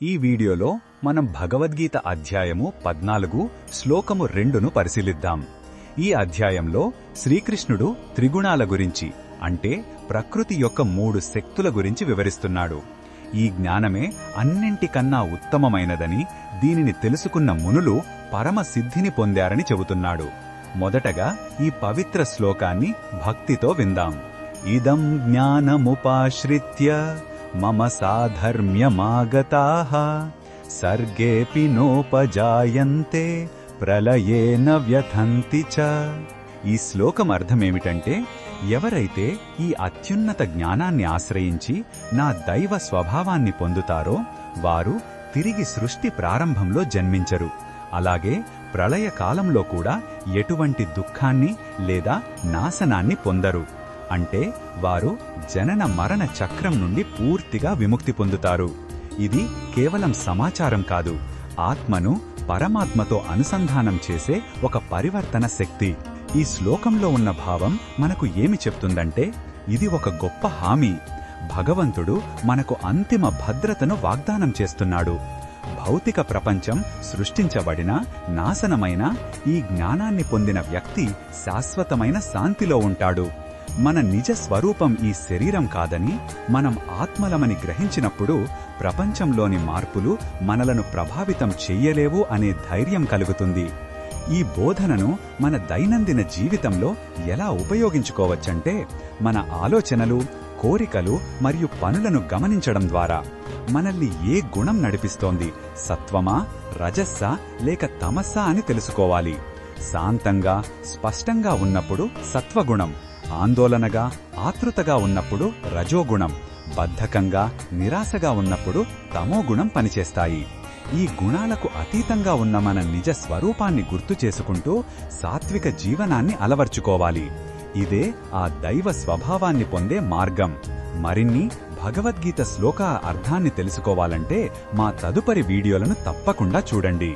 ఈ వీడియోలో మనం భగవద్గీత అధ్యాయము 14 శ్లోకము 2ను పరిశీలిద్దాం. ఈ అధ్యాయంలో శ్రీకృష్ణుడు త్రిగుణాల గురించి అంటే ప్రకృతి యొక్క 3 శక్తుల గురించి వివరిస్తున్నాడు. ఈ జ్ఞానమే అన్నింటికన్నా ఉత్తమమైనదని, దీనిని తెలుసుకున్న మునులు పరమ సిద్ధిని పొందారని చెబుతున్నాడు. మొదటగా ఈ పవిత్ర శ్లోకాన్ని భక్తితో విందాం. ఇదం జ్ఞానముపాశ్రిత్య మమ సాధర్మ్యమాగతాః సర్గేపి నోపజాయంతే ప్రళయేన వ్యథంతి చ. ఈ శ్లోకం అర్థమేమిటంటే, ఎవరైతే ఈ అత్యున్నత జ్ఞానాన్ని ఆశ్రయించి నా దైవ స్వభావాన్ని పొందుతారో వారు తిరిగి సృష్టి ప్రారంభంలో జన్మించరు. అలాగే ప్రళయకాలంలో కూడా ఎటువంటి దుఃఖాన్ని లేదా నాశనాన్ని పొందరు. అంటే వారు జనన మరణ చక్రం నుండి పూర్తిగా విముక్తి పొందుతారు. ఇది కేవలం సమాచారం కాదు, ఆత్మను పరమాత్మతో అనుసంధానం చేసే ఒక పరివర్తన శక్తి. ఈ శ్లోకంలో ఉన్న భావం మనకు ఏమి చెప్తుందంటే, ఇది ఒక గొప్ప హామీ. భగవంతుడు మనకు అంతిమ భద్రతను వాగ్దానం చేస్తున్నాడు. భౌతిక ప్రపంచం సృష్టించబడినా నాశనమైన ఈ జ్ఞానాన్ని పొందిన వ్యక్తి శాశ్వతమైన శాంతిలో ఉంటాడు. మన నిజ స్వరూపం ఈ శరీరం కాదని, మనం ఆత్మలమని గ్రహించినప్పుడు ప్రపంచంలోని మార్పులు మనలను ప్రభావితం చెయ్యలేవు అనే ధైర్యం కలుగుతుంది. ఈ బోధనను మన దైనందిన జీవితంలో ఎలా ఉపయోగించుకోవచ్చంటే, మన ఆలోచనలు, కోరికలు మరియు పనులను గమనించడం ద్వారా మనల్ని ఏ గుణం నడిపిస్తోంది, సత్వమా, రజస్సా లేక తమస్సా అని తెలుసుకోవాలి. శాంతంగా, స్పష్టంగా ఉన్నప్పుడు సత్వగుణం, ఆందోళనగా, ఆతృతగా ఉన్నప్పుడు రజోగుణం, బద్ధకంగా, నిరాశగా ఉన్నప్పుడు తమోగుణం పనిచేస్తాయి. ఈ గుణాలకు అతీతంగా ఉన్న మన నిజ స్వరూపాన్ని గుర్తు చేసుకుంటూ సాత్విక జీవనాన్ని అలవర్చుకోవాలి. ఇదే ఆ దైవ స్వభావాన్ని పొందే మార్గం. మరిన్ని భగవద్గీత శ్లోక అర్థాన్ని తెలుసుకోవాలంటే మా తదుపరి వీడియోలను తప్పకుండా చూడండి.